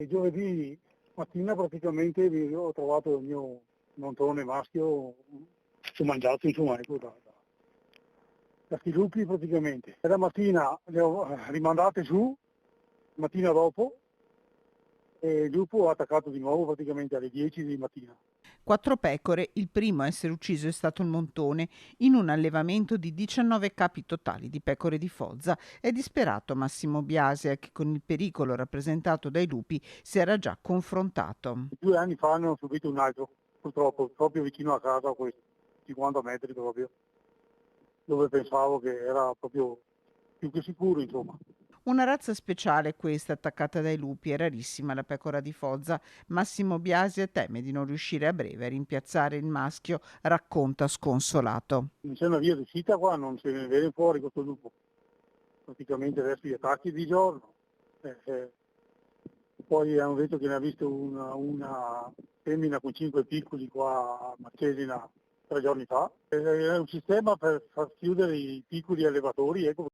E giovedì mattina praticamente ho trovato il mio montone maschio mangiato, insomma, ecco, da sti lupi praticamente. E la mattina le ho rimandate su, mattina dopo, e il lupo ha attaccato di nuovo praticamente alle 10 di mattina. 4 pecore, il primo a essere ucciso è stato il montone, in un allevamento di 19 capi totali di pecore di Foggia. È disperato Massimo Biasia, che con il pericolo rappresentato dai lupi si era già confrontato. 2 anni fa ne ho subito un altro, purtroppo, proprio vicino a casa, a questi 50 metri proprio, dove pensavo che era proprio più che sicuro, insomma. Una razza speciale questa, attaccata dai lupi, è rarissima la pecora di Foggia. Massimo Biasia teme di non riuscire a breve a rimpiazzare il maschio, racconta sconsolato. Non c'è una via d'uscita qua, non se ne vede fuori questo lupo. Praticamente adesso gli attacchi di giorno. Poi hanno detto che ne ha visto una femmina con 5 piccoli qua a Marchesina 3 giorni fa. È un sistema per far chiudere i piccoli allevatori, ecco.